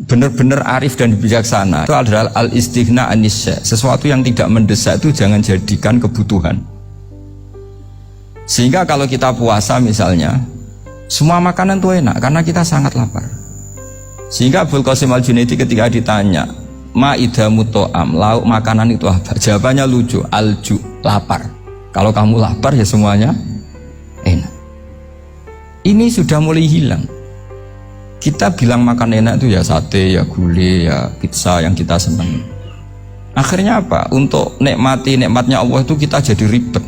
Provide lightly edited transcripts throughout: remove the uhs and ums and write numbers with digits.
benar-benar arif dan bijaksana itu adalah al-istighna anisya. Sesuatu yang tidak mendesak itu jangan jadikan kebutuhan. Sehingga kalau kita puasa misalnya, semua makanan itu enak karena kita sangat lapar. Sehingga Abul Qasim Al-Junaidi ketika ditanya, ma'idamu to'am, lauk makanan itu apa? Jawabannya lucu, alju, lapar. Kalau kamu lapar ya semuanya enak. Ini sudah mulai hilang. Kita bilang makan enak itu ya sate, ya gulai, ya pizza yang kita senang. Akhirnya apa? Untuk nikmati nikmatnya Allah itu kita jadi ribet.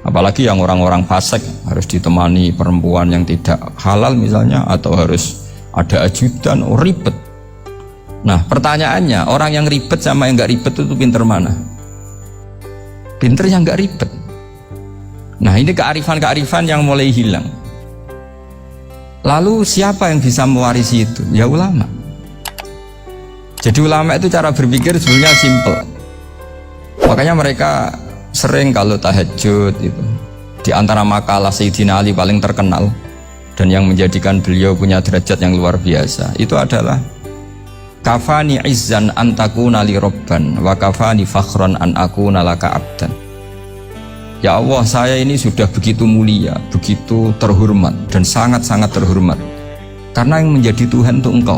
Apalagi yang orang-orang fasik harus ditemani perempuan yang tidak halal misalnya, atau harus ada ajudan, ribet. Nah pertanyaannya, orang yang ribet sama yang nggak ribet itu pinter mana? Pinter yang nggak ribet. Nah ini kearifan-kearifan yang mulai hilang. Lalu siapa yang bisa mewarisi itu? Ya ulama. Jadi ulama itu cara berpikir sebenarnya simple. Makanya mereka sering kalau tahajud itu, di antara makalah Sayyidina Ali paling terkenal dan yang menjadikan beliau punya derajat yang luar biasa itu adalah kafani izzan antakuna li robban wa kafani fakhran an akuna laka abdan. Ya Allah, saya ini sudah begitu mulia, begitu terhormat dan sangat-sangat terhormat karena yang menjadi Tuhan itu Engkau.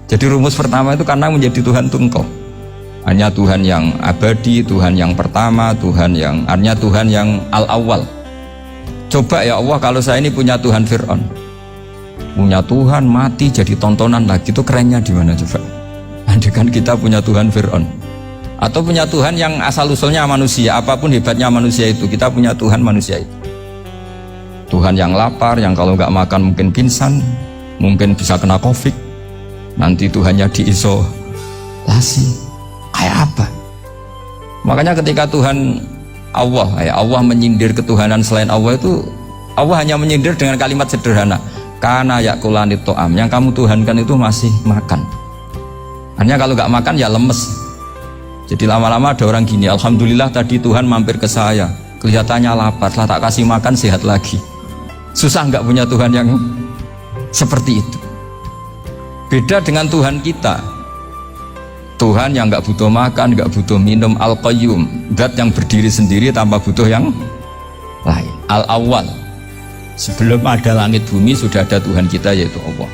Jadi rumus pertama itu karena menjadi Tuhan itu Engkau. Hanya Tuhan yang abadi, Tuhan yang pertama, hanya Tuhan yang al-awwal. Coba ya Allah, kalau saya ini punya Tuhan Fir'aun, punya Tuhan mati jadi tontonan lagi, itu kerennya di mana coba? Andai kan kita punya Tuhan Fir'aun, atau punya Tuhan yang asal-usulnya manusia, apapun hebatnya manusia itu, kita punya Tuhan manusia itu. Tuhan yang lapar, yang kalau nggak makan mungkin pingsan, mungkin bisa kena COVID, nanti Tuhannya diisolasi. Kayak apa? Makanya ketika Tuhan Allah menyindir ketuhanan selain Allah itu, Allah hanya menyindir dengan kalimat sederhana, karena yakulani to'am, yang kamu tuhankan itu masih makan. Hanya kalau nggak makan ya lemes. Jadi lama-lama ada orang gini, alhamdulillah tadi Tuhan mampir ke saya, kelihatannya lapar, setelah tak kasih makan sehat lagi. Susah nggak punya Tuhan yang seperti itu. Beda dengan Tuhan kita, Tuhan yang nggak butuh makan, nggak butuh minum, al-qayyum, zat yang berdiri sendiri tanpa butuh yang lain, al-awwal. Sebelum ada langit bumi sudah ada Tuhan kita, yaitu Allah.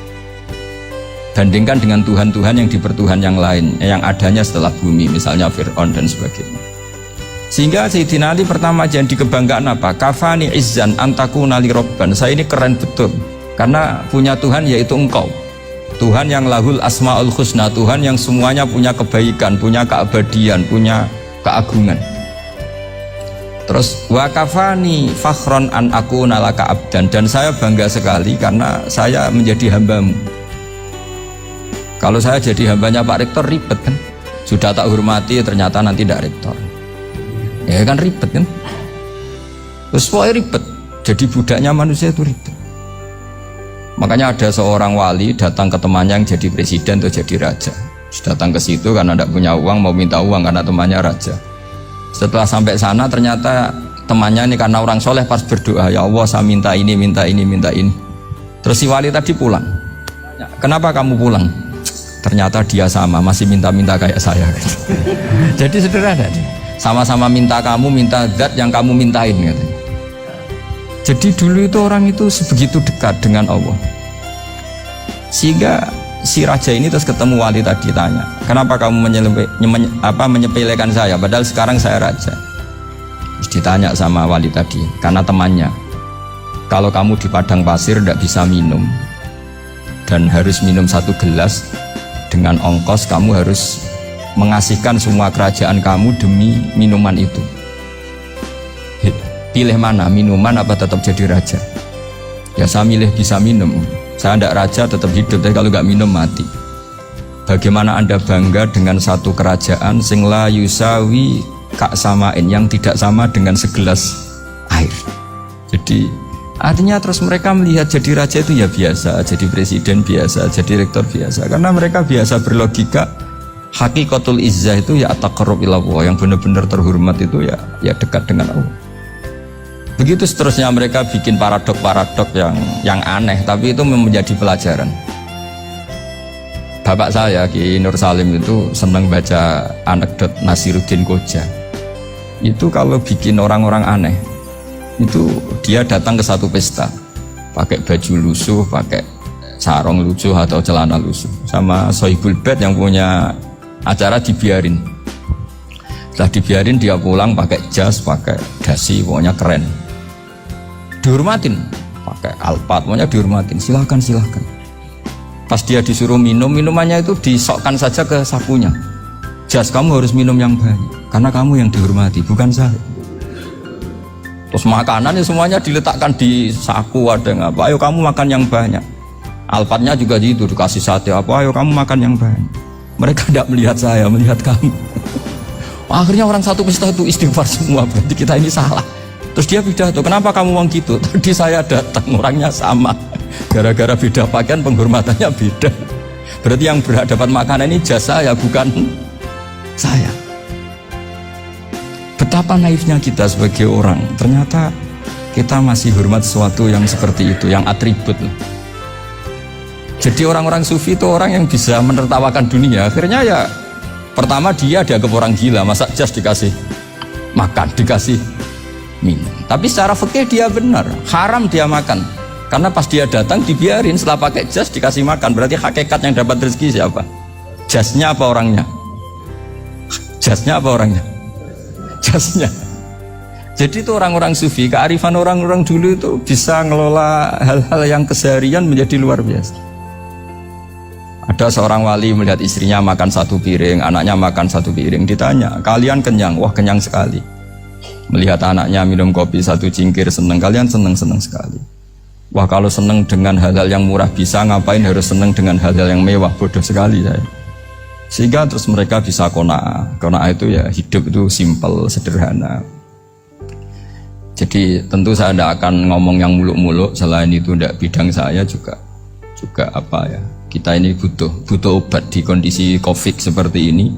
Bandingkan dengan Tuhan-Tuhan yang dipertuhan yang lain, yang adanya setelah bumi, misalnya Fir'aun dan sebagainya. Sehingga Sayyidina Ali pertama jadi kebanggaan apa? Kafani izzan antakuna li robban, saya ini keren betul karena punya Tuhan yaitu Engkau, Tuhan yang lahul asma'ul husna, Tuhan yang semuanya punya kebaikan, punya keabadian, punya keagungan. Terus wa kafani fakhron an akuna laka abdan, dan saya bangga sekali karena saya menjadi hambamu. Kalau saya jadi hambanya Pak Rektor ribet kan, sudah tak hormati ternyata nanti tidak rektor, ya kan ribet kan. Terus pokoknya ribet, jadi budaknya manusia itu ribet. Makanya ada seorang wali datang ke temannya yang jadi presiden atau jadi raja. Datang ke situ karena tidak punya uang, mau minta uang karena temannya raja. Setelah sampai sana ternyata temannya ini karena orang soleh pas berdoa, ya Allah saya minta ini, minta ini, minta ini. Terus si wali tadi pulang. Kenapa kamu pulang? Ternyata dia sama, masih minta-minta kayak saya. Jadi sederhana, sama-sama minta kamu, minta zat yang kamu mintain katanya. Jadi dulu itu orang itu sebegitu dekat dengan Allah. Sehingga si raja ini terus ketemu wali tadi, tanya, kenapa kamu menyepelekan saya padahal sekarang saya raja? Terus ditanya sama wali tadi, karena temannya, kalau kamu di padang pasir tidak bisa minum dan harus minum 1 gelas, dengan ongkos kamu harus mengasihkan semua kerajaan kamu demi minuman itu. Pilih mana, minuman apa tetap jadi raja? Ya saya milih bisa minum, saya tidak raja tetap hidup, tapi kalau nggak minum mati. Bagaimana Anda bangga dengan satu kerajaan sing la yusawi kak samain, yang tidak sama dengan segelas air? Jadi artinya terus mereka melihat jadi raja itu ya biasa, jadi presiden biasa, jadi rektor biasa, karena mereka biasa berlogika. Hakikatul izzah itu ya taqarrub ila Allah, yang benar-benar terhormat itu ya dekat dengan Allah. Begitu seterusnya mereka bikin paradok-paradok yang aneh, tapi itu menjadi pelajaran. bapak saya Ki Nur Salim itu senang baca anekdot Nasiruddin Koja. Itu kalau bikin orang-orang aneh, itu dia datang ke satu pesta pakai baju lusuh, pakai sarung lusuh atau celana lusuh, sama Sohibul Bait yang punya acara dibiarin. Setelah dibiarin dia pulang pakai jas, pakai dasi, pokoknya keren. Dihormatin, pakai alpat, pokoknya dihormatin. Silahkan. Pas dia disuruh minum, minumannya itu disokkan saja ke sakunya. Jas, kamu harus minum yang banyak, karena kamu yang dihormati, bukan saya. Terus makanannya semuanya diletakkan di saku, ada yang apa, ayo kamu makan yang banyak. Alpatnya juga gitu, dikasih sate apa, ayo kamu makan yang banyak. Mereka tidak melihat saya, melihat kamu. Akhirnya orang satu pesta itu istighfar semua, berarti kita ini salah. Terus dia pidato, kenapa kamu ngomong gitu? Tadi saya datang, orangnya sama. Gara-gara beda pakaian, penghormatannya beda. Berarti yang berhak dapat makanan ini jasa ya, bukan saya. Betapa naifnya kita sebagai orang. Ternyata kita masih hormat sesuatu yang seperti itu, yang atribut. Jadi orang-orang sufi itu orang yang bisa menertawakan dunia. Akhirnya ya, pertama dia dianggap orang gila, masa jas dikasih makan, dikasih minum. Tapi secara fikih dia benar, haram dia makan. Karena pas dia datang dibiarin, setelah pakai jas dikasih makan. Berarti hakikat yang dapat rezeki siapa? Jasnya apa orangnya? Jasnya apa orangnya? Jasnya. Jadi itu orang-orang sufi, kearifan orang-orang dulu itu bisa ngelola hal-hal yang keseharian menjadi luar biasa. Ada seorang wali melihat istrinya makan satu piring, anaknya makan satu piring. Ditanya, kalian kenyang? Wah, kenyang sekali. Melihat anaknya minum kopi satu cingkir, seneng. Kalian seneng sekali. Wah, kalau seneng dengan hal-hal yang murah bisa, ngapain harus seneng dengan hal-hal yang mewah? Bodoh sekali saya. Sehingga terus mereka bisa qanaah. Qanaah itu ya hidup itu simple, sederhana. Jadi tentu saya tidak akan ngomong yang muluk-muluk, selain itu tidak bidang saya juga apa ya. Kita ini butuh obat di kondisi Covid seperti ini,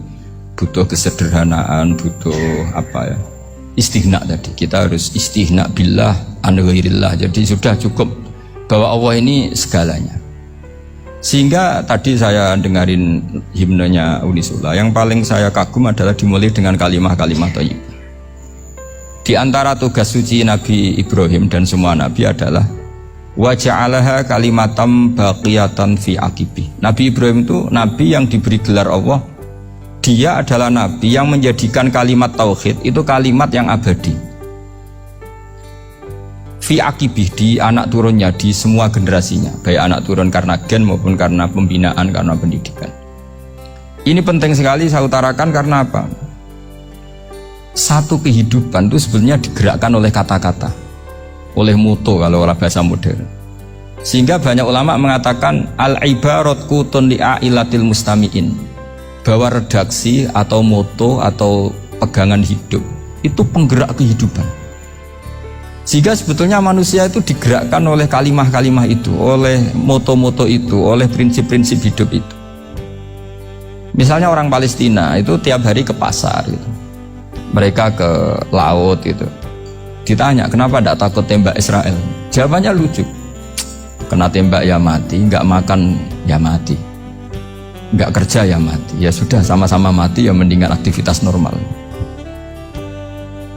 butuh kesederhanaan, butuh apa ya, istighna tadi. Kita harus istighna billah an ghairillah. Jadi sudah cukup bahwa Allah ini segalanya. Sehingga tadi saya dengarin himnenya Unisula, yang paling saya kagum adalah dimulai dengan kalimat-kalimat thayyib. Di antara tugas suci Nabi Ibrahim dan semua nabi adalah wa ja'alaha kalimatam baqiyatan fi aqibi. Nabi Ibrahim itu nabi yang diberi gelar Allah. Dia adalah nabi yang menjadikan kalimat tauhid itu kalimat yang abadi. Fi aqibi, di anak turunnya, di semua generasinya, baik anak turun karena gen maupun karena pembinaan, karena pendidikan. Ini penting sekali saya utarakan karena apa? Satu kehidupan itu sebenarnya digerakkan oleh kata-kata, oleh moto kalau orang bahasa modern. Sehingga banyak ulama mengatakan al-ibarat qutun li'ailatil mustami'in, bahwa redaksi atau moto atau pegangan hidup itu penggerak kehidupan. Sehingga sebetulnya manusia itu digerakkan oleh kalimah-kalimah itu, oleh moto-moto itu, oleh prinsip-prinsip hidup itu. Misalnya orang Palestina itu tiap hari ke pasar gitu. Mereka ke laut gitu. Ditanya, kenapa tidak takut tembak Israel? Jawabannya lucu. Kena tembak ya mati, nggak makan ya mati, nggak kerja ya mati. Ya sudah, sama-sama mati ya, mendingan aktivitas normal.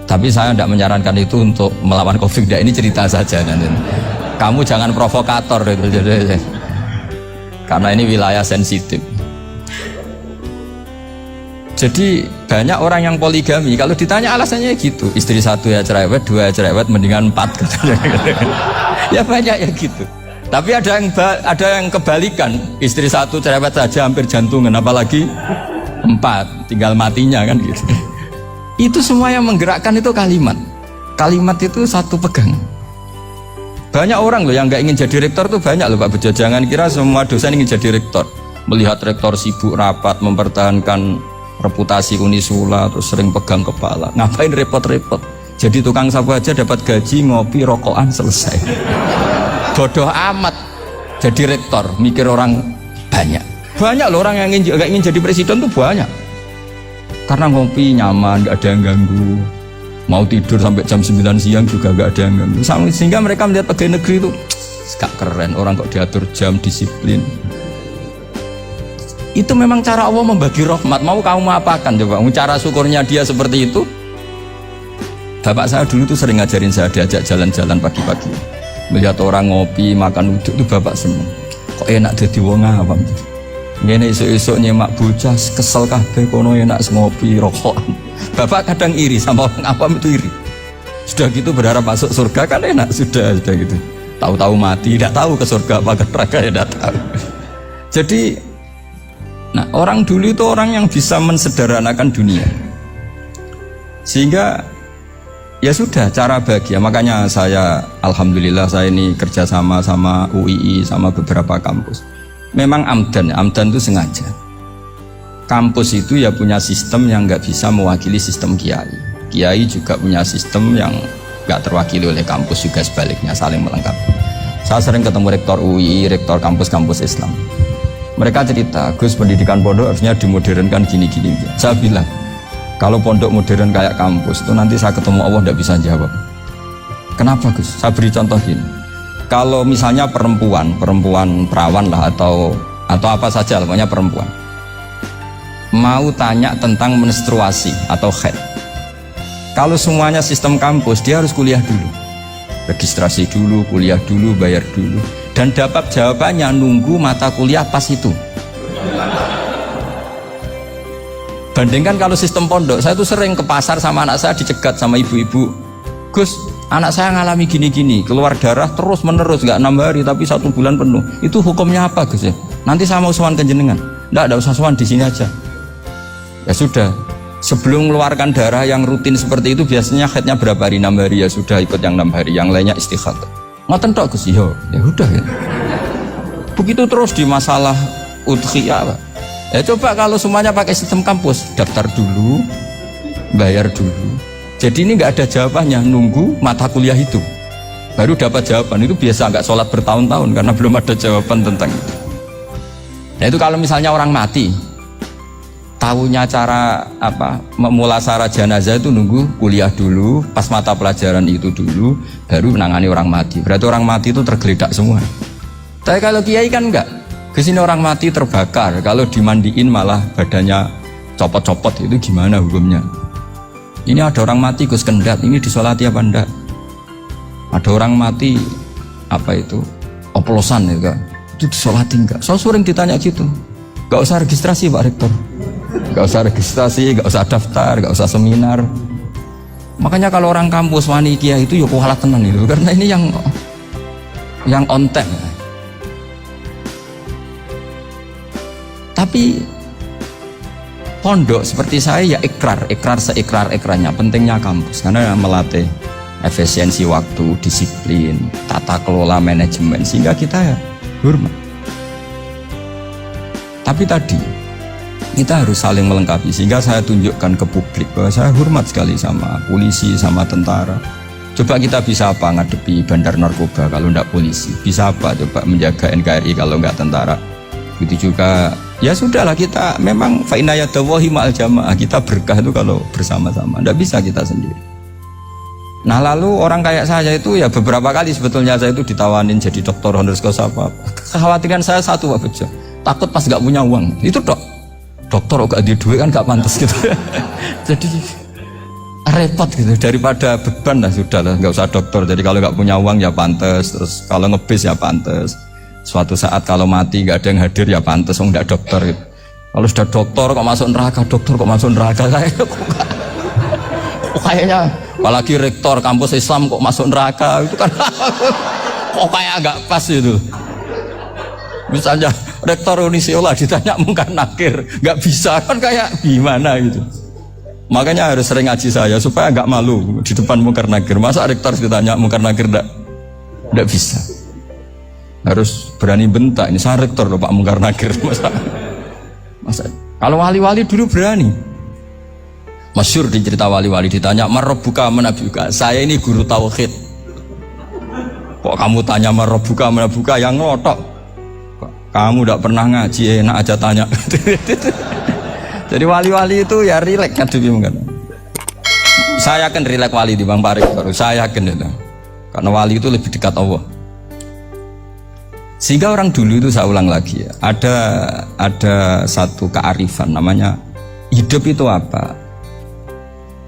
Tapi saya tidak menyarankan itu untuk melawan Covid. Ini cerita saja. Kamu jangan provokator itu, karena ini wilayah sensitif. Jadi banyak orang yang poligami, kalau ditanya alasannya gitu, istri satu ya cerewet, dua ya cerewet, mendingan 4. Ya banyak ya gitu. Tapi ada yang kebalikan, istri satu cerewet saja hampir jantungan, apalagi 4, tinggal matinya kan gitu. Itu semua yang menggerakkan itu kalimat. Kalimat itu satu pegangan. Banyak orang loh yang nggak ingin jadi rektor tuh banyak loh Pak Bejo. Jangan kira semua dosen ingin jadi rektor. Melihat rektor sibuk rapat, mempertahankan reputasi Unisula, terus sering pegang kepala. Ngapain repot-repot? Jadi tukang sapu aja dapat gaji, ngopi, rokokan, selesai. Bodoh amat jadi rektor, mikir orang banyak. Banyak loh orang yang nggak ingin jadi presiden tuh banyak. Karena ngopi nyaman, gak ada yang ganggu. Mau tidur sampai jam 9 siang juga gak ada yang ganggu. Sehingga mereka melihat pegawai negeri itu gak keren, orang kok diatur jam, disiplin. Itu memang cara Allah membagi rahmat. Mau kamu apakan coba? Cara syukurnya dia seperti itu. Bapak saya dulu tuh sering ngajarin saya, diajak jalan-jalan pagi-pagi. Melihat orang ngopi, makan uduk itu bapak seneng. Kok enak jadi wong awam. Ngene esuk-esuk nyemak bocah kesel kabeh kono enak ngopi rokokan. Bapak kadang iri sama orang awam itu iri. Sudah gitu berharap masuk surga kan enak sudah gitu. Tahu-tahu mati, tidak tahu ke surga apa ke neraka ya tidak tahu. Jadi nah, orang dulu itu orang yang bisa mensederhanakan dunia. Sehingga ya sudah cara bahagia. Makanya saya alhamdulillah saya ini kerjasama sama UII sama beberapa kampus. Memang amdan itu sengaja. Kampus itu ya punya sistem yang nggak bisa mewakili sistem kiai. Kiai juga punya sistem yang nggak terwakili oleh kampus, juga sebaliknya saling melengkapi. Saya sering ketemu rektor UII, rektor kampus-kampus Islam. Mereka cerita, Gus pendidikan pondok harusnya dimodernkan gini-gini. Saya bilang, kalau pondok modern kayak kampus itu nanti saya ketemu Allah tidak bisa jawab. Kenapa Gus? Saya beri contoh gini. Kalau misalnya perempuan perawan lah atau apa saja, pokoknya perempuan mau tanya tentang menstruasi atau haid. Kalau semuanya sistem kampus, dia harus kuliah dulu, registrasi dulu, kuliah dulu, bayar dulu, dan dapat jawabannya nunggu mata kuliah pas itu. Bandingkan kalau sistem pondok, saya tuh sering ke pasar sama anak saya dicegat sama ibu-ibu, Gus, anak saya ngalami gini-gini, keluar darah terus menerus, nggak 6 hari tapi 1 bulan penuh. Itu hukumnya apa Gus ya? Nanti saya mau sowan ke jenengan. Nggak usah sowan, di sini aja. Ya sudah, sebelum mengeluarkan darah yang rutin seperti itu biasanya haidnya berapa hari? 6 hari, ya sudah ikut yang 6 hari, yang lainnya istighatsah. Ngoten tok Gus, ya udah ya. Begitu terus di masalah udhiyah. Ya coba kalau semuanya pakai sistem kampus, daftar dulu, bayar dulu. Jadi ini nggak ada jawabannya, nunggu mata kuliah itu baru dapat jawaban. Itu biasa nggak sholat bertahun-tahun karena belum ada jawaban tentang itu. Nah itu kalau misalnya orang mati, tahunya cara apa memulasara jenazah itu nunggu kuliah dulu, pas mata pelajaran itu dulu, baru menangani orang mati. Berarti orang mati itu tergeledak semua. Tapi kalau kiai kan enggak. Kesini orang mati terbakar, kalau dimandiin malah badannya copot-copot, itu gimana hukumnya? Ini ada orang mati Gus Kendat, ini disolati apa enggak? Ada orang mati apa itu oplosan ya kan? Itu disolati enggak? So sering ditanya gitu. Gak usah registrasi Pak Rektor, gak usah registrasi, gak usah daftar, gak usah seminar. Makanya kalau orang kampus wani kiai itu ya kualat tenan itu, karena ini yang on time. Tapi pondok seperti saya ya ikrar seikrar-ikrarnya. Pentingnya kampus karena melatih efisiensi waktu, disiplin, tata kelola manajemen, sehingga kita ya hormat. Tapi tadi kita harus saling melengkapi, sehingga saya tunjukkan ke publik bahwa saya hormat sekali sama polisi, sama tentara. Coba kita bisa apa ngadepi bandar narkoba kalau enggak polisi? Bisa apa coba menjaga NKRI kalau enggak tentara? Begitu juga ya sudahlah, kita memang fa inna yadallahi ma'al jamaah, kita berkah itu kalau bersama-sama, enggak bisa kita sendiri. Nah lalu orang kayak saya itu ya beberapa kali sebetulnya saya itu ditawanin jadi dokter honoris causa apa. Kekhawatiran saya satu Pak Bejo, takut pas nggak punya uang. Itu dokter kok gak ada duit kan gak pantas gitu. Jadi repot gitu, daripada beban lah sudahlah nggak usah dokter. Jadi kalau nggak punya uang ya pantas, terus kalau ngebis ya pantas. Suatu saat kalau mati nggak ada yang hadir ya pantas, nggak dokter gitu. Kalau sudah dokter kok masuk neraka, dokter kok masuk neraka, kayaknya apalagi rektor kampus Islam kok masuk neraka itu kan kok kayak agak pas itu. Misalnya rektor Unisiola ditanya mungkar nakir nggak bisa kan, kayak gimana gitu. Makanya harus sering ngaji saya supaya nggak malu di depan mungkar nakir. Masa rektor ditanya mungkar nakir nggak bisa, harus berani bentak, ini saya rektor loh Pak mungkar nakir. Masa kalau wali-wali dulu berani. Masyhur di cerita wali-wali ditanya marabbuka manabuka, saya ini guru tauhid, kok kamu tanya marabbuka manabuka, yang ngotok kamu tidak pernah ngaji, enak aja tanya. Jadi wali-wali itu ya rileks ngadepi mungkin. Saya yakin rileks wali di Bang Parik baru, saya yakin itu, karena wali itu lebih dekat Allah. Sehingga orang dulu itu, saya ulang lagi ya, ada satu kearifan namanya hidup itu apa?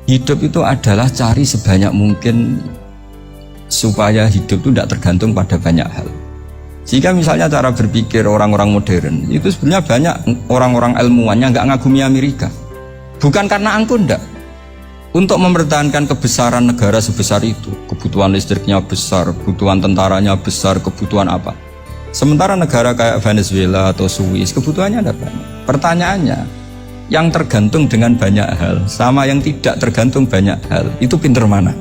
Hidup itu adalah cari sebanyak mungkin supaya hidup itu tidak tergantung pada banyak hal. Jika misalnya cara berpikir orang-orang modern itu sebenarnya banyak orang-orang ilmuwan yang nggak ngagumi Amerika, bukan karena angkuh, enggak. Untuk mempertahankan kebesaran negara sebesar itu, kebutuhan listriknya besar, kebutuhan tentaranya besar, kebutuhan apa. Sementara negara kayak Venezuela atau Swiss kebutuhannya ada banyak. Pertanyaannya, yang tergantung dengan banyak hal sama yang tidak tergantung banyak hal, itu pinter mana?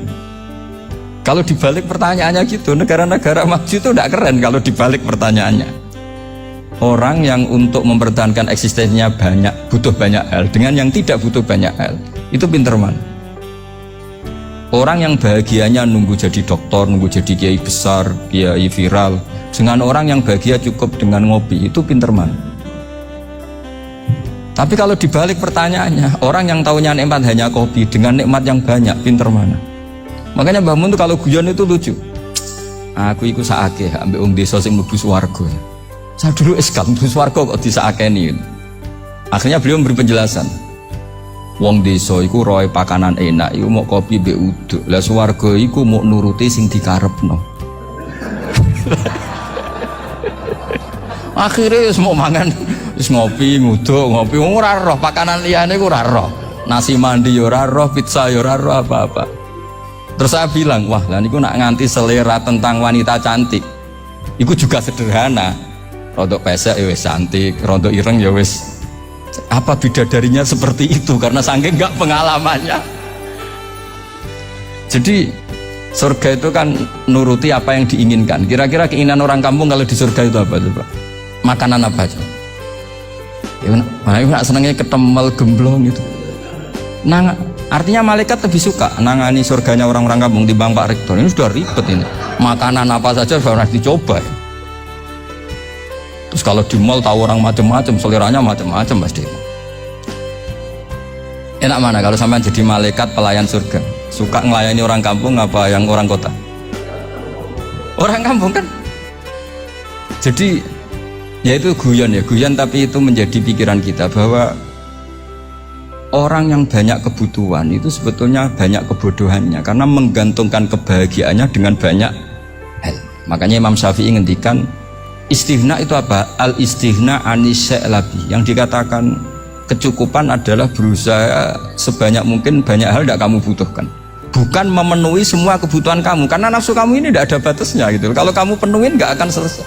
Kalau dibalik pertanyaannya gitu, negara-negara maju itu tidak keren kalau dibalik pertanyaannya. Orang yang untuk mempertahankan eksistensinya banyak, butuh banyak hal, dengan yang tidak butuh banyak hal, itu pinter mana? Orang yang bahagianya nunggu jadi dokter, nunggu jadi kiai besar, kiai viral, dengan orang yang bahagia cukup dengan ngopi, itu pinter mana? Tapi kalau dibalik pertanyaannya, orang yang taunya nikmat hanya kopi dengan nikmat yang banyak, pinter mana? Makanya Mbah Mun tuh kalau guyon itu lucu. Aku ikut saake ambek wong desa sing mlebu swarga. Saya dulu eskal mlebu swarga kok disakeni. Akhirnya beliau memberi penjelasan. Wong desa iku roe pakanan enak, iku mau kopi mbek uduk. Lah swarga iku mau nuruti sing dikarepno. Akhirnya wis mau mangan, wis ngopi, nguduk, ngopi, ora roh pakanan liyane ku ora roh. Nasi mandi ya ora roh, pizza ya ora roh apa-apa. Terus saya bilang, wah lah niku nak nganti selera tentang wanita cantik. Iku juga sederhana. Rodok pesek ya wis cantik, rodok ireng ya wis. Apa bidadarinya seperti itu karena saking enggak pengalamannya. Jadi surga itu kan nuruti apa yang diinginkan. Kira-kira keinginan orang kampung kalau di surga itu apa coba? Makanan apa coba? Ya, nak senangnya ketemel gemblong gitu. Nah, artinya malaikat lebih suka nangani surganya orang-orang kampung di Bang Pak Rektor. Ini sudah ribet ini. Makanan apa saja harus dicoba. Terus kalau di mall tahu orang macam-macam, seleranya macam-macam pasti. Enak mana kalau sampai jadi malaikat pelayan surga? Suka ngelayani orang kampung apa yang orang kota? Orang kampung kan. Jadi ya itu guyon ya, guyon tapi itu menjadi pikiran kita bahwa orang yang banyak kebutuhan itu sebetulnya banyak kebodohannya karena menggantungkan kebahagiaannya dengan banyak hal. Makanya Imam Syafi'i ngendikan istighna itu apa? Al istighna anis sya'labi. Yang dikatakan kecukupan adalah berusaha sebanyak mungkin banyak hal tidak kamu butuhkan. Bukan memenuhi semua kebutuhan kamu karena nafsu kamu ini tidak ada batasnya gitu. Kalau kamu penuhin nggak akan selesai.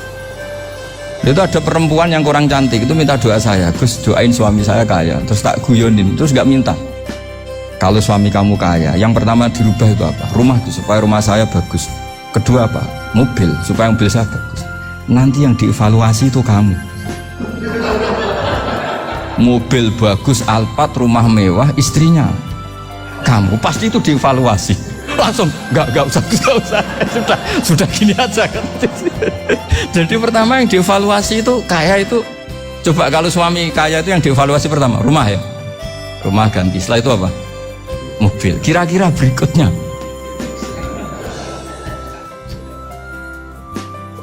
Itu ada perempuan yang kurang cantik itu minta doa saya, Gus doain suami saya kaya. Terus tak guyonin, terus nggak minta. Kalau suami kamu kaya, yang pertama dirubah itu apa? Rumah itu supaya rumah saya bagus. Kedua apa? Mobil supaya mobil saya bagus. Nanti yang dievaluasi itu kamu. Mobil bagus, Alphard, rumah mewah, istrinya kamu pasti itu dievaluasi. Langsung nggak usah sudah gini aja kan. Jadi pertama yang dievaluasi itu kaya itu, coba kalau suami kaya itu yang dievaluasi pertama rumah ya, rumah ganti. Setelah itu apa? Mobil. Kira-kira berikutnya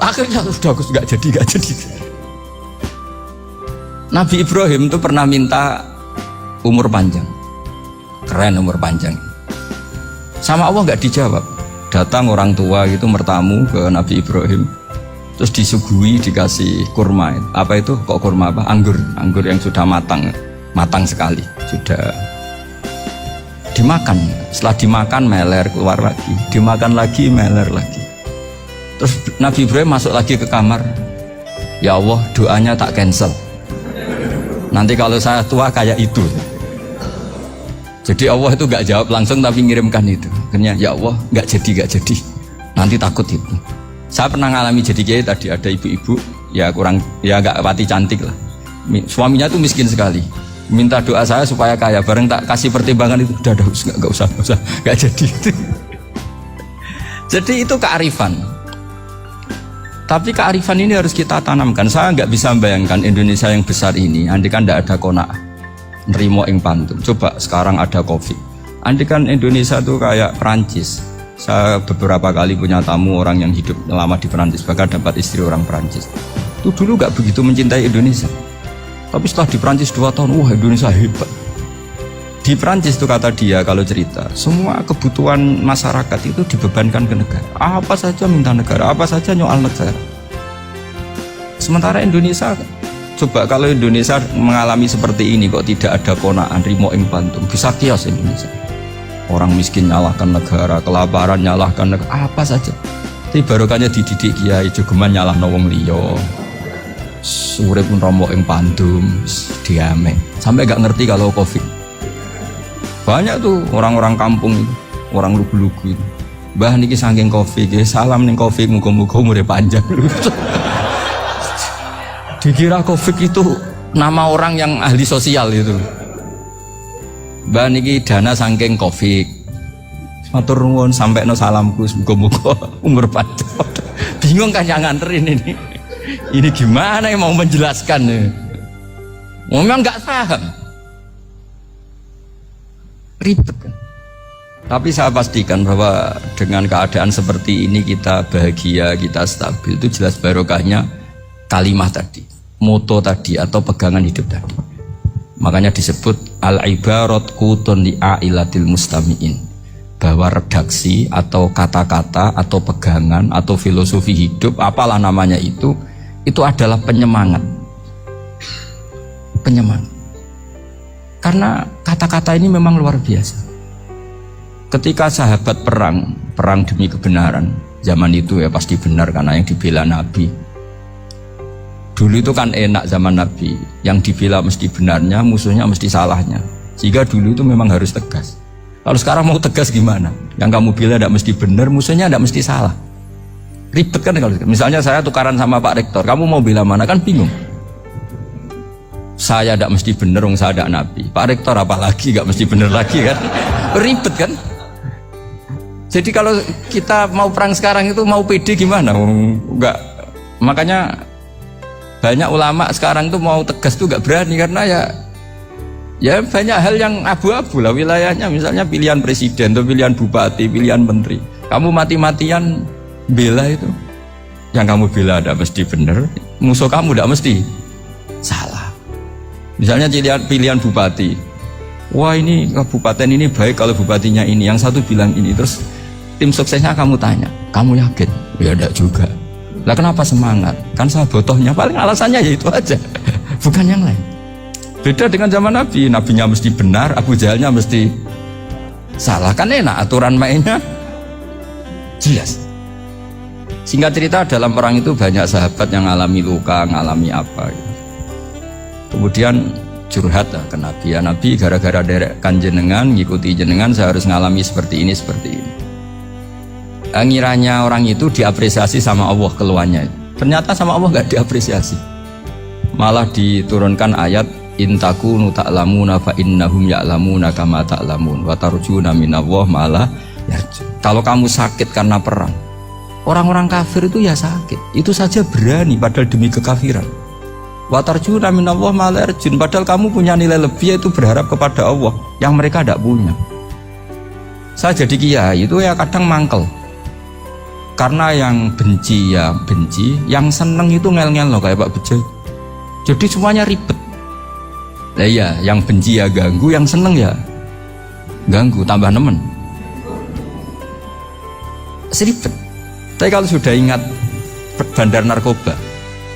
akhirnya sudah aku nggak jadi. Nabi Ibrahim itu pernah minta umur panjang, keren umur panjang. Sama Allah nggak dijawab. Datang orang tua gitu mertamu ke Nabi Ibrahim, terus disuguhi dikasih kurma. Apa itu? Kok kurma apa? Anggur yang sudah matang sekali, sudah dimakan. Setelah dimakan meler keluar lagi, dimakan lagi meler lagi. Terus Nabi Ibrahim masuk lagi ke kamar. Ya Allah, doanya tak cancel. Nanti kalau saya tua kayak itu. Jadi Allah itu nggak jawab langsung tapi ngirimkan itu. Akhirnya ya Allah nggak jadi. Nanti takut itu. Saya pernah ngalami jadi kiai tadi, ada ibu-ibu ya nggak pati cantik lah. Suaminya tuh miskin sekali. Minta doa saya supaya kaya. Bareng tak kasih pertimbangan itu udah nggak usah nggak jadi. Jadi itu kearifan. Tapi kearifan ini harus kita tanamkan. Saya nggak bisa membayangkan Indonesia yang besar ini andai kan tidak ada qanaah, nerimo ing pantun. Coba sekarang ada Covid. Andai kan Indonesia tuh kayak Perancis. Saya beberapa kali punya tamu orang yang hidup lama di Perancis, bahkan dapat istri orang Perancis. itu dulu nggak begitu mencintai Indonesia. Tapi setelah di Prancis 2 tahun, wah Indonesia hebat. Di Prancis itu kata dia kalau cerita, semua kebutuhan masyarakat itu dibebankan ke negara. Apa saja minta negara, apa saja nyoal negara. Sementara Indonesia, coba kalau Indonesia mengalami seperti ini kok tidak ada ponaan rimo ing pantung, bisa kios Indonesia. Orang miskin nyalahkan negara, kelaparan nyalahkan negara, apa saja. Tapi barokahnya dididik kiai jogeman nyalahno wong liya. Urip pun romo ing pandum, diame. Sampai gak ngerti kalau Covid. Banyak tuh orang-orang kampung itu, orang lugu-lugu itu. Mbah niki saking Covid, salam ning Covid muga-muga umure panjang. Dikira Covid itu nama orang yang ahli sosial itu. Mbah niki dana saking Covid. Matur nuwun sampekno salamku muga-muga umur panjang. Bingung kan yang nganterin ini. Ini gimana yang mau menjelaskan? Memang nggak paham. Ribet kan? Tapi saya pastikan bahwa dengan keadaan seperti ini kita bahagia, kita stabil, itu jelas barokahnya kalimah tadi, moto tadi atau pegangan hidup tadi. Makanya disebut al-ibarat qutun li'ailatil mustami'in, bahwa redaksi atau kata-kata atau pegangan atau filosofi hidup, apalah namanya itu adalah penyemangat. Penyemangat. Karena kata-kata ini memang luar biasa. Ketika sahabat perang demi kebenaran, zaman itu ya pasti benar karena yang dibela Nabi. Dulu itu kan enak zaman Nabi, yang dibela mesti benarnya, musuhnya mesti salahnya. Sehingga dulu itu memang harus tegas. Kalau sekarang mau tegas gimana? Yang kamu bela tidak mesti benar, musuhnya tidak mesti salah. Ribet kan kalau misalnya saya tukaran sama Pak Rektor, kamu mau bela mana kan bingung. Saya tidak mesti benar, saya tidak Nabi. Pak Rektor apalagi tidak mesti benar lagi kan? Ribet kan? Jadi kalau kita mau perang sekarang itu mau pede gimana? Enggak. Makanya banyak ulama sekarang itu mau tegas tuh nggak berani karena ya banyak hal yang abu-abu lah wilayahnya. Misalnya pilihan presiden atau pilihan bupati, pilihan menteri. Kamu mati-matian bela itu, yang kamu bela tidak mesti benar, musuh kamu tidak mesti salah. Misalnya pilihan bupati, wah ini kabupaten ini baik kalau bupatinya ini, yang satu bilang ini, terus tim suksesnya kamu tanya, kamu yakin? Ya tidak juga. Lah kenapa semangat? Kan saya botohnya, paling alasannya ya itu aja, bukan yang lain. Beda dengan zaman Nabi, nabinya mesti benar, Abu Jahalnya mesti salah, kan enak aturan mainnya jelas. Singkat cerita dalam perang itu banyak sahabat yang ngalami luka, ngalami apa gitu. Kemudian curhat ke Nabi, ya Nabi gara-gara derekkan jenengan, ngikuti jenengan saya harus ngalami seperti ini. Ngiranya orang itu diapresiasi sama Allah keluarnya, ternyata sama Allah nggak diapresiasi, malah diturunkan ayat intakunu ta'lamuna fa innahum ya'lamuna kama ta'lamun wa tarjuna minallah malah yarju. Kalau kamu sakit karena perang, orang-orang kafir itu ya sakit, itu saja berani padahal demi kekafiran. Wa tarjuna minallah malah yarjun, padahal kamu punya nilai lebih yaitu berharap kepada Allah yang mereka tidak punya. Saya jadi kiai itu ya kadang mangkel. Karena yang benci ya benci, yang seneng itu ngel-ngel loh kayak Pak Bejo. Jadi semuanya ribet. Lah iya, yang benci ya ganggu, yang seneng ya ganggu, tambah nemen. Seribet. Tapi kalau sudah ingat bandar narkoba,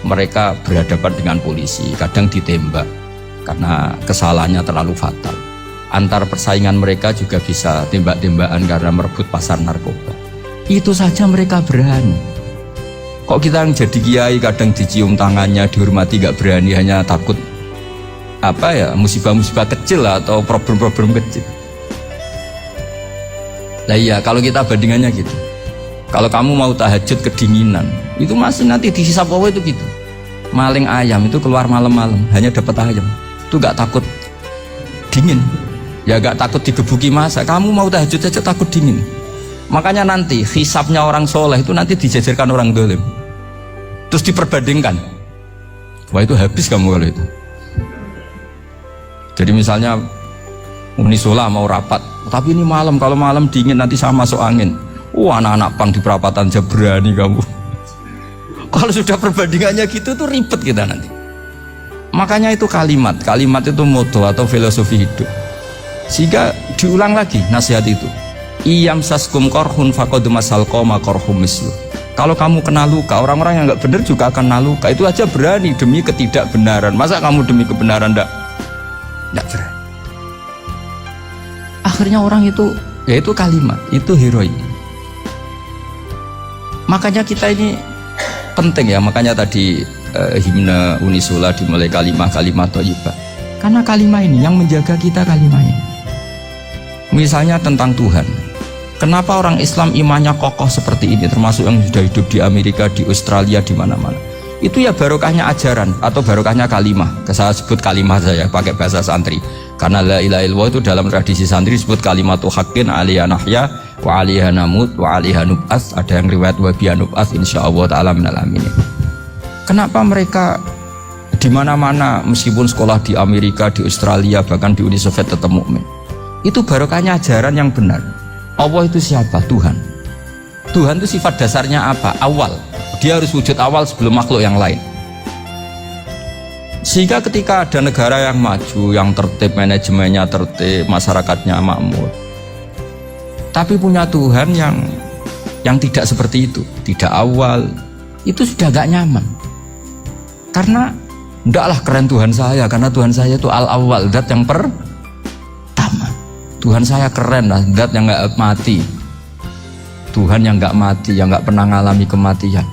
mereka berhadapan dengan polisi, kadang ditembak karena kesalahannya terlalu fatal. Antar persaingan mereka juga bisa tembak-tembakan karena merebut pasar narkoba. Itu saja mereka berani. Kok kita yang jadi kiai kadang dicium tangannya, dihormati gak berani, hanya takut apa ya, musibah-musibah kecil lah, atau problem-problem kecil. Nah iya, kalau kita bandingannya gitu, kalau kamu mau tahajud kedinginan, itu masih nanti dihisab Allah itu gitu. Maling ayam itu keluar malam-malam hanya dapat ayam, itu gak takut dingin, ya gak takut digebuki masa. Kamu mau tahajud saja takut dingin. Makanya nanti hisabnya orang soleh itu nanti dijajarkan orang dolim, terus diperbandingkan. Wah itu habis kamu kalau itu. Jadi misalnya Unisola mau rapat, tapi ini malam, kalau malam dingin nanti sama masuk angin. Wah anak-anak pang di perapatan aja berani kamu. Kalau sudah perbandingannya gitu tuh ribet kita nanti. Makanya itu kalimat itu moto atau filosofi hidup. Sehingga diulang lagi nasihat itu. Iyam saskum korhun faqad masal qoma korhum mislu. Kalau kamu kena luka, orang-orang yang nggak benar juga akan kena luka. Itu aja berani demi ketidakbenaran. Masa kamu demi kebenaran nggak berani? Akhirnya orang itu, ya itu kalimat, itu heroik. Makanya kita ini penting ya, makanya tadi himne Unisula dimulai kalimat thayyibah. Karena kalimat ini yang menjaga kita kalimat ini. Misalnya tentang Tuhan. Kenapa orang Islam imannya kokoh seperti ini, termasuk yang sudah hidup di Amerika, di Australia, di mana-mana. Itu ya barokahnya ajaran atau barokahnya kalimah. Saya sebut kalimah saya pakai bahasa santri. Karena la ilaha illallah itu dalam tradisi santri disebut kalimatu haqqin alaiha nahya wa alaiha namut wa alaiha nub'ats. Ada yang riwayat wa biha nub'ats insyaallah taala minal aminin. Kenapa mereka di mana-mana meskipun sekolah di Amerika, di Australia, bahkan di Uni Soviet tetap mukmin? Itu barokahnya ajaran yang benar. Allah itu siapa? Tuhan. Tuhan itu sifat dasarnya apa? Awal. Dia harus wujud awal sebelum makhluk yang lain. Sehingga ketika ada negara yang maju, yang tertib, manajemennya tertib, masyarakatnya makmur, tapi punya Tuhan yang tidak seperti itu, tidak awal, itu sudah gak nyaman. Karena ndaklah keren Tuhan saya, karena Tuhan saya itu al-awwal, zat yang pertama. Tuhan saya keren lah, zat yang gak mati, Tuhan yang gak mati, yang gak pernah mengalami kematian.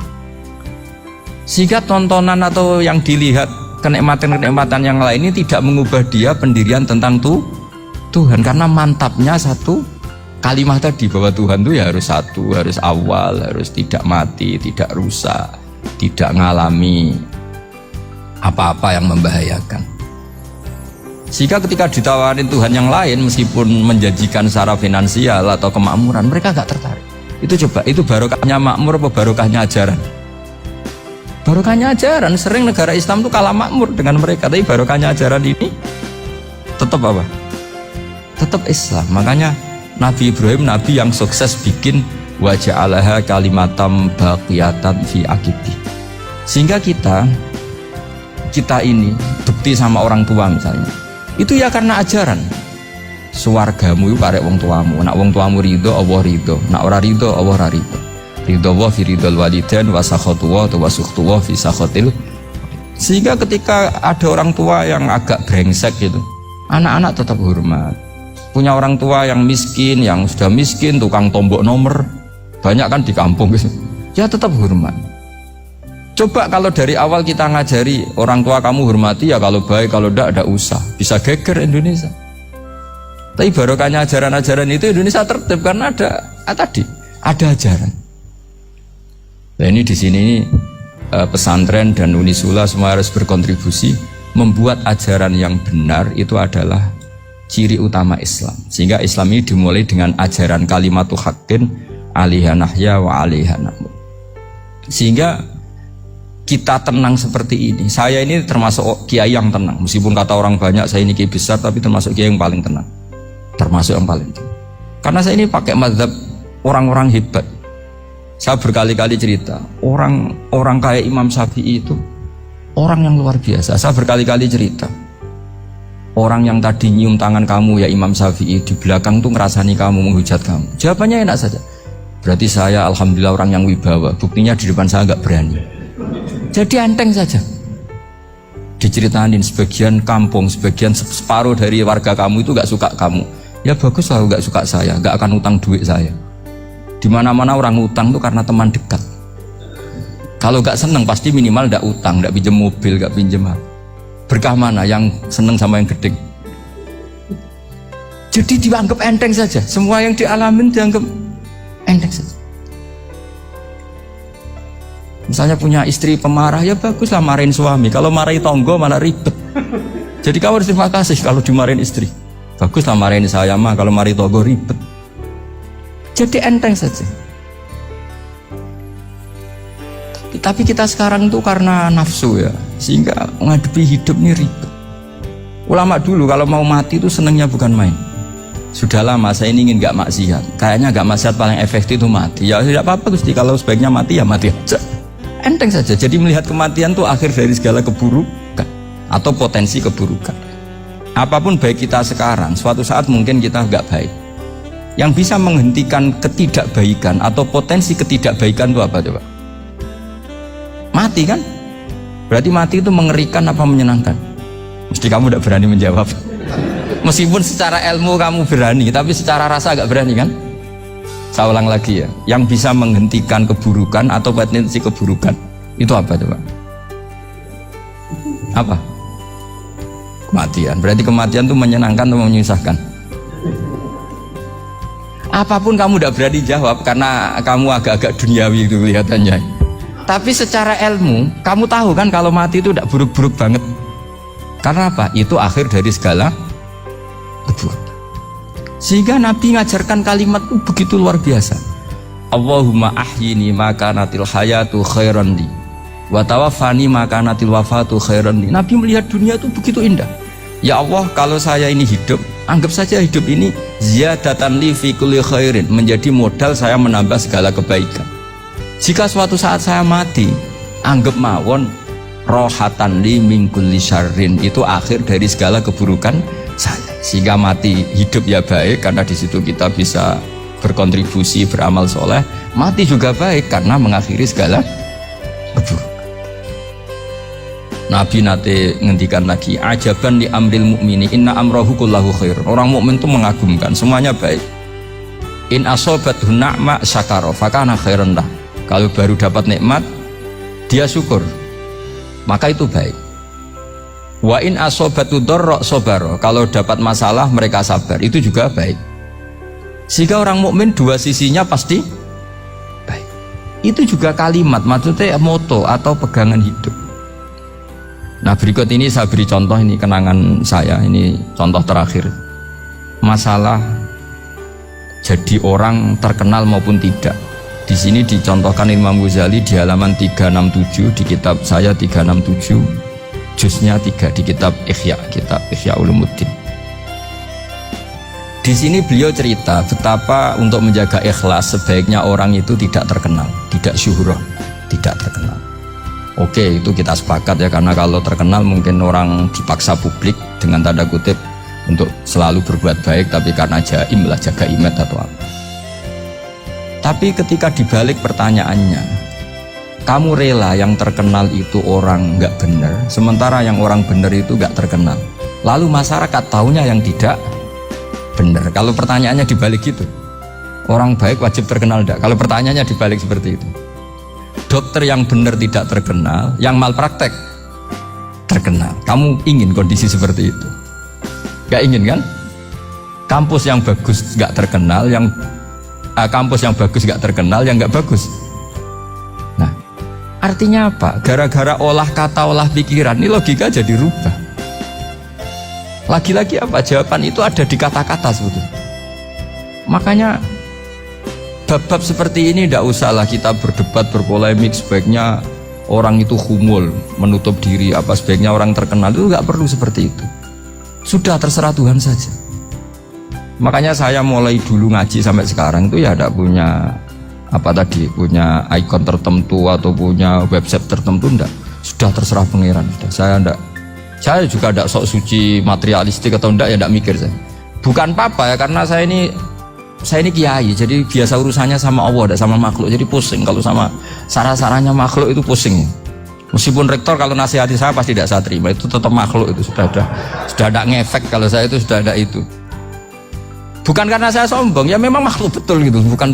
Sehingga tontonan atau yang dilihat kenikmatan-kenikmatan yang lain ini tidak mengubah dia pendirian tentang Tuhan, karena mantapnya satu kalimat tadi bahwa Tuhan itu ya harus satu, harus awal, harus tidak mati, tidak rusak, tidak mengalami apa-apa yang membahayakan. Sehingga ketika ditawarin Tuhan yang lain meskipun menjanjikan secara finansial atau kemakmuran, mereka gak tertarik. Itu coba, itu barokahnya makmur apa barokahnya ajaran? Barokahnya ajaran. Sering negara Islam itu kalah makmur dengan mereka, tapi barokahnya ajaran ini tetap apa? Tetap Islam. Makanya Nabi Ibrahim, Nabi yang sukses bikin wa ja'alaha kalimatam baqiyatan fi aqibi. Sehingga kita ini bukti sama orang tua misalnya, itu ya karena ajaran. Suwargamu itu karek wong tuamu. Nak wong tuamu ridho, Allah ridho. Nak ora ridho, Allah ora ridho. Ridho wa fi ridhol walidain wa sakhatu wa sukhtu wa fi sakhatil. Sehingga ketika ada orang tua yang agak brengsek gitu, anak-anak tetap hormat. Punya orang tua yang miskin, yang sudah miskin, tukang tombok nomor, banyak kan di kampung gitu, ya tetap hormat. Coba kalau dari awal kita ngajari orang tua kamu hormati ya, kalau baik, kalau tidak usah, bisa geger Indonesia. Tapi barokahnya ajaran-ajaran itu Indonesia tertib karena ada ajaran. Nah ini di sini pesantren dan Unisula semua harus berkontribusi membuat ajaran yang benar itu adalah ciri utama Islam. Sehingga Islam ini dimulai dengan ajaran kalimatu haqqin alaiha nahya wa alaiha namut. Sehingga kita tenang seperti ini. Saya ini termasuk kiai yang tenang. Meskipun kata orang banyak saya ini kiai besar, tapi termasuk kiai yang paling tenang. Termasuk yang paling tenang. Karena saya ini pakai mazhab orang-orang hebat. Saya berkali-kali cerita, orang kayak Imam Syafi'i itu orang yang luar biasa. Saya berkali-kali cerita, orang yang tadi nyium tangan kamu ya Imam Syafi'i, di belakang tuh ngerasani kamu, menghujat kamu. Jawabannya enak saja. Berarti saya alhamdulillah orang yang wibawa. Buktinya di depan saya nggak berani. Jadi enteng saja. Diceritain sebagian kampung, sebagian separuh dari warga kamu itu nggak suka kamu. Ya bagus lah nggak suka saya, nggak akan utang duit saya. Di mana-mana orang utang tuh karena teman dekat. Kalau nggak seneng pasti minimal nggak utang, nggak pinjam mobil, nggak pinjam apa. Berkah mana yang seneng sama yang gede? Jadi dianggap enteng saja. Semua yang dialamin dianggap enteng saja. Misalnya punya istri pemarah, ya baguslah marahin suami. Kalau marahin tonggo malah ribet. Jadi kamu harus terima kasih kalau dimarahin istri. Baguslah marahin saya mah, kalau marahin tonggo ribet. Jadi enteng saja. Tapi kita sekarang tuh karena nafsu ya, sehingga menghadapi hidup ini ribet. Ulama dulu kalau mau mati itu senangnya bukan main. Sudah lama saya ini ingin gak maksiat. Kayaknya gak maksiat paling efektif itu mati. Ya tidak apa-apa Gusti, kalau sebaiknya mati ya mati aja. Enteng saja. Jadi melihat kematian itu akhir dari segala keburukan atau potensi keburukan. Apapun baik kita sekarang, suatu saat mungkin kita nggak baik. Yang bisa menghentikan ketidakbaikan atau potensi ketidakbaikan itu apa coba? Mati kan? Berarti mati itu mengerikan apa menyenangkan? Mesti kamu tidak berani menjawab. Meskipun secara ilmu kamu berani, tapi secara rasa agak berani kan? Saya ulang lagi ya, yang bisa menghentikan keburukan atau potensi keburukan itu apa coba? Apa? Kematian. Berarti kematian itu menyenangkan atau menyusahkan? Apapun kamu tidak berani jawab karena kamu agak-agak duniawi itu kelihatannya. Tapi secara ilmu, kamu tahu kan kalau mati itu tidak buruk-buruk banget. Karena apa? Itu akhir dari segala keburukan. Sehingga Nabi ngajarkan kalimat itu begitu luar biasa. Allahumma ahyini maka natil hayatu khairan li wa tawaffani maka natil wafatu khairan li. Nabi melihat dunia itu begitu indah. Ya Allah, kalau saya ini hidup, anggap saja hidup ini ziyadatan li fi kulli khairin, menjadi modal saya menambah segala kebaikan. Jika suatu saat saya mati, anggap mawon rohatan li min kulli syarrin, itu akhir dari segala keburukan saya. Sehingga mati hidup ya baik karena di situ kita bisa berkontribusi beramal soleh. Mati juga baik karena mengakhiri segala keburukan. Nabi nate ngendikan lagi, ajaban li amril mu'mini inna amrahu kullahu khair. Orang mukmin itu mengagumkan, semuanya baik. In asobathu na'ma syakara fakana khairan lah. Kalau baru dapat nikmat dia syukur, maka itu baik. Wa in asobatu dharra sabara, kalau dapat masalah mereka sabar, itu juga baik. Sehingga orang mukmin dua sisinya pasti baik. Itu juga kalimat, maksudnya moto atau pegangan hidup. Nah berikut ini saya beri contoh, ini kenangan saya, ini contoh terakhir. Masalah jadi orang terkenal maupun tidak. Di sini dicontohkan Imam Ghazali di halaman 367 di kitab saya 367. Juznya 3 di kitab Ihya Ulumuddin. Di sini beliau cerita betapa untuk menjaga ikhlas sebaiknya orang itu tidak terkenal, tidak syuhrah, tidak terkenal. Oke, itu kita sepakat ya, karena kalau terkenal mungkin orang dipaksa publik dengan tanda kutip untuk selalu berbuat baik, tapi karena jaim lah, jaga image atau apa. Tapi ketika dibalik pertanyaannya, kamu rela yang terkenal itu orang nggak benar, sementara yang orang benar itu nggak terkenal. Lalu masyarakat taunya yang tidak benar. Kalau pertanyaannya dibalik gitu, orang baik wajib terkenal enggak? Kalau pertanyaannya dibalik seperti itu, dokter yang benar tidak terkenal, yang malpraktek terkenal. Kamu ingin kondisi seperti itu? Nggak ingin kan? Kampus yang bagus nggak terkenal, yang kampus yang bagus nggak terkenal, yang nggak bagus. Nah, artinya apa? Gara-gara olah kata, olah pikiran, ini logika jadi rubah. Lagi-lagi apa? Jawaban itu ada di kata-kata sebetulnya. Makanya bab-bab seperti ini tidak usahlah kita berdebat, berpolemik. Sebaiknya orang itu humul, menutup diri, apa sebaiknya orang terkenal, itu nggak perlu seperti itu. Sudah terserah Tuhan saja. Makanya saya mulai dulu ngaji sampai sekarang itu ya tidak punya punya ikon tertentu atau punya website tertentu, enggak. Sudah terserah pangeran. Saya juga tidak sok suci materialistik atau enggak, ya tidak mikir saya. Bukan apa-apa ya, karena saya ini kiai, jadi biasa urusannya sama Allah, tidak sama makhluk. Jadi pusing kalau sama sarah-sarahnya makhluk itu pusing. Meskipun rektor kalau nasihati saya pasti tidak saya terima, itu tetap makhluk, itu sudah ada ngefek kalau saya itu sudah ada itu. Bukan karena saya sombong, ya memang makhluk betul gitu, bukan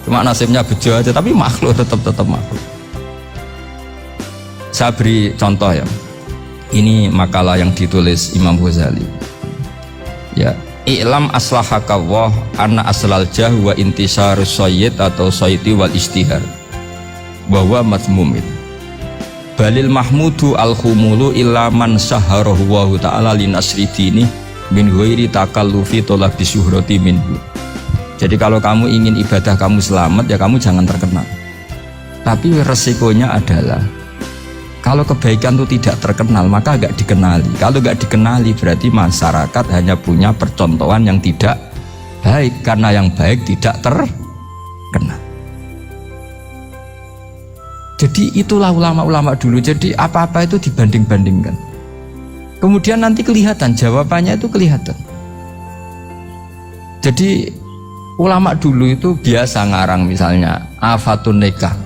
cuma nasibnya bejo aja, tapi makhluk tetap makhluk. Saya beri contoh ya, ini makalah yang ditulis Imam Ghazali ya, i'lam aslahakawah anna aslal jah wa intisarus sayyid atau sayyidi wal istihar bahwa mazmumit balil mahmudu al-khumulu illa man syaharahu wa ta'ala linasri dini min ghairi takallufi tolabi syuhrati minhu. Jadi kalau kamu ingin ibadah kamu selamat, ya kamu jangan terkenal. Tapi resikonya adalah kalau kebaikan itu tidak terkenal, maka agak dikenali. Kalau agak dikenali berarti masyarakat hanya punya percontohan yang tidak baik, karena yang baik tidak terkenal. Jadi itulah ulama-ulama dulu. Jadi apa-apa itu dibanding-bandingkan. Kemudian nanti kelihatan, jawabannya itu kelihatan. Jadi ulama dulu itu biasa ngarang misalnya afatun nikah,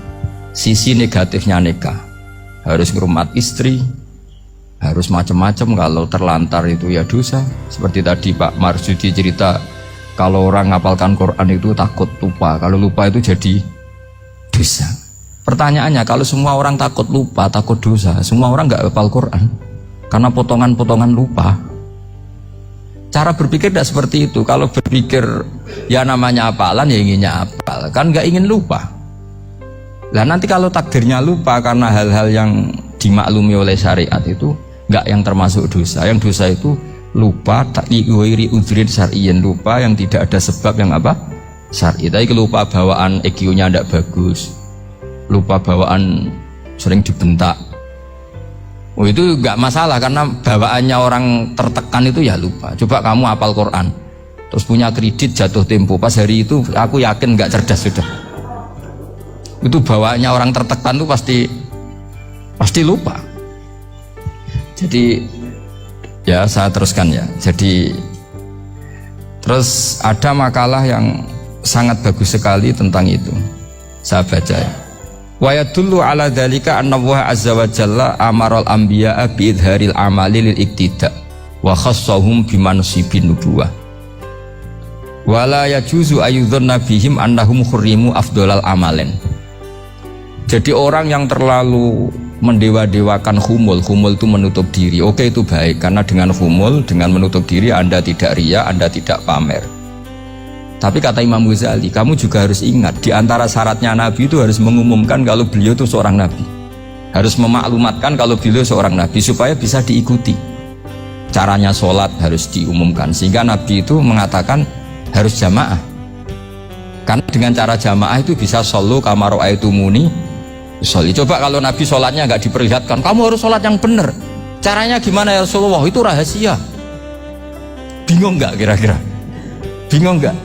sisi negatifnya nikah. Harus ngurmat istri, harus macam-macam, kalau terlantar itu ya dosa. Seperti tadi Pak Marsudi cerita, kalau orang ngapalkan Quran itu takut lupa, kalau lupa itu jadi dosa. Pertanyaannya, kalau semua orang takut lupa, takut dosa, semua orang nggak hafal Quran karena potongan-potongan lupa. Cara berpikir tidak seperti itu. Kalau berpikir ya namanya hafalan ya inginnya hafal, kan nggak ingin lupa. Nah nanti kalau takdirnya lupa karena hal-hal yang dimaklumi oleh syariat itu nggak yang termasuk dosa. Yang dosa itu lupa takliwiri udhrin syar'iyyin, lupa yang tidak ada sebab yang apa? Syar'i. Tapi lupa bawaan EQ-nya tidak bagus, lupa bawaan sering dibentak, oh itu nggak masalah karena bawaannya orang tertekan itu ya lupa. Coba kamu hafal Quran terus punya kredit jatuh tempo, pas hari itu aku yakin nggak cerdas sudah. Itu bawaannya orang tertekan tuh pasti lupa. Jadi ya saya teruskan ya. Jadi terus ada makalah yang sangat bagus sekali tentang itu, saya baca ya. Wa yadullu ala dzalika anna Allah azza wa jalla amaral anbiya'a bi idharil amali lil iktida wa khassahum bi mansibin nubuwah wa la yajuzu ayyudhanna bihim annahum khurrimu afdhalal amalen. Jadi orang yang terlalu mendewa-dewakan khumul itu menutup diri, oke itu baik, karena dengan khumul, dengan menutup diri Anda tidak riya, Anda tidak pamer. Tapi kata Imam Ghazali, kamu juga harus ingat, di antara syaratnya Nabi itu harus mengumumkan kalau beliau itu seorang Nabi, harus memaklumatkan kalau beliau seorang Nabi supaya bisa diikuti. Caranya sholat harus diumumkan, sehingga Nabi itu mengatakan harus jamaah, karena dengan cara jamaah itu bisa shollu kama ra'aitumuni usolli. Coba kalau Nabi sholatnya nggak diperlihatkan, kamu harus sholat yang benar, caranya gimana ya Rasulullah, itu rahasia. Bingung nggak kira-kira? Bingung nggak?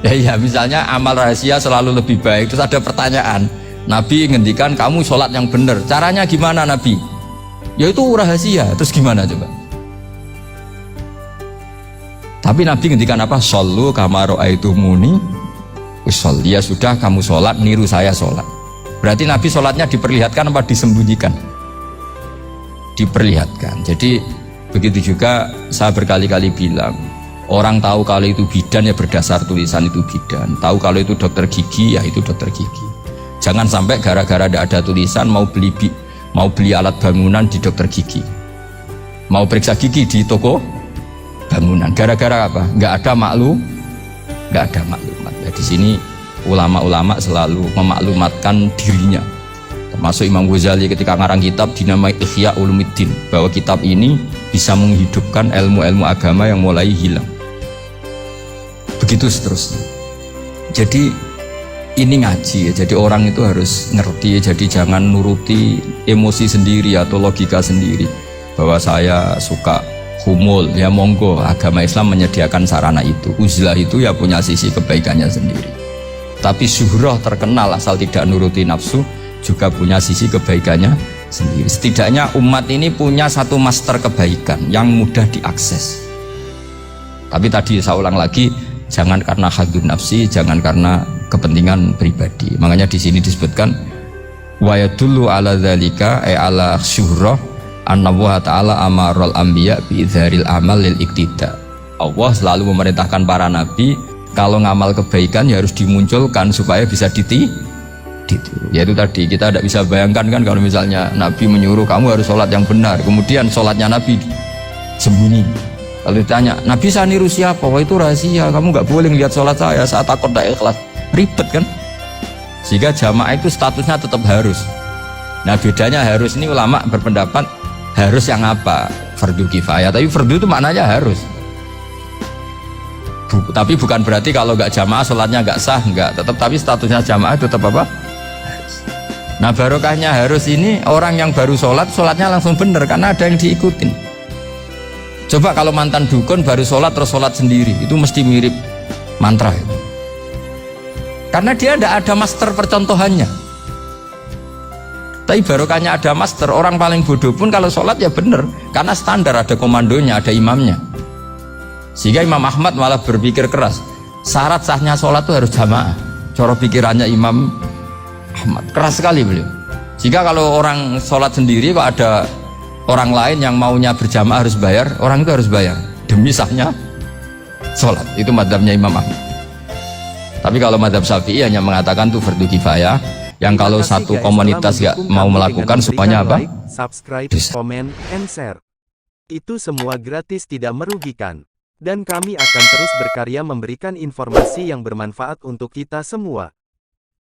Ya misalnya amal rahasia selalu lebih baik. Terus ada pertanyaan, Nabi ngendikan kamu sholat yang benar, caranya gimana Nabi? Ya itu rahasia, terus gimana coba? Tapi Nabi ngendikan apa? Shollu kama ra'aitumuni usolli. Ya sudah, kamu sholat niru saya sholat. Berarti Nabi sholatnya diperlihatkan apa disembunyikan? Diperlihatkan. Jadi begitu juga saya berkali-kali bilang, orang tahu kalau itu bidan ya berdasar tulisan itu bidan, tahu kalau itu dokter gigi ya itu dokter gigi. Jangan sampai gara-gara tidak ada tulisan mau beli alat bangunan di dokter gigi, mau periksa gigi di toko bangunan. Gara-gara apa? Nggak ada maklumat. Ya, di sini ulama-ulama selalu memaklumatkan dirinya. Termasuk Imam Ghazali ketika ngarang kitab dinamai Ihya Ulumuddin, bahwa kitab ini bisa menghidupkan ilmu-ilmu agama yang mulai hilang. Begitu seterusnya. Jadi ini ngaji ya, jadi orang itu harus ngerti ya, jadi jangan nuruti emosi sendiri atau logika sendiri bahwa saya suka humul, ya monggo, agama Islam menyediakan sarana itu. Uzlah itu ya punya sisi kebaikannya sendiri, tapi syuhrah terkenal asal tidak nuruti nafsu juga punya sisi kebaikannya sendiri. Setidaknya umat ini punya satu master kebaikan yang mudah diakses. Tapi tadi saya ulang lagi, jangan karena hadun nafsi, jangan karena kepentingan pribadi. Makanya di sini disebutkan wa yadullu ala dzalika ay ala syuhrah anna Allah ta'ala amaral anbiya bi idharil amal lil iktida. Allah selalu memerintahkan para nabi kalau ngamal kebaikan ya harus dimunculkan supaya bisa ditiru. Yaitu tadi kita tidak bisa bayangkan kan kalau misalnya Nabi menyuruh kamu harus sholat yang benar, kemudian sholatnya Nabi sembunyi. Kalau ditanya, Nabi saya niru siapa? Wah itu rahasia, kamu nggak boleh lihat sholat saya, saat takut tidak ikhlas. Ribet kan? Sehingga jamaah itu statusnya tetap harus. Nah bedanya harus ini ulama berpendapat harus yang apa? Fardu kifayah, tapi fardu itu maknanya harus. Tapi bukan berarti kalau nggak jamaah sholatnya nggak sah, nggak. Tetap, tapi statusnya jamaah tetap apa? Nah barokahnya harus ini, orang yang baru sholat, sholatnya langsung bener karena ada yang diikutin. Coba kalau mantan dukun baru sholat terus sholat sendiri, itu mesti mirip mantra itu. Karena dia tidak ada master percontohannya. Tapi barokahnya ada master, orang paling bodoh pun kalau sholat ya bener, karena standar ada komandonya, ada imamnya. Sehingga Imam Ahmad malah berpikir keras, syarat sahnya sholat itu harus jamaah. Cara pikirannya Imam Ahmad keras sekali beliau. Jika kalau orang sholat sendiri, kok ada orang lain yang maunya berjamaah harus bayar, orang itu harus bayar demi sahnya sholat. Itu madzhabnya Imam Ahmad. Tapi kalau madzhab Syafi'i hanya mengatakan itu fardu kifayah, yang kalau satu komunitas gak mau melakukan semuanya apa? Like, subscribe, komen, and share. Itu semua gratis, tidak merugikan. Dan kami akan terus berkarya memberikan informasi yang bermanfaat untuk kita semua.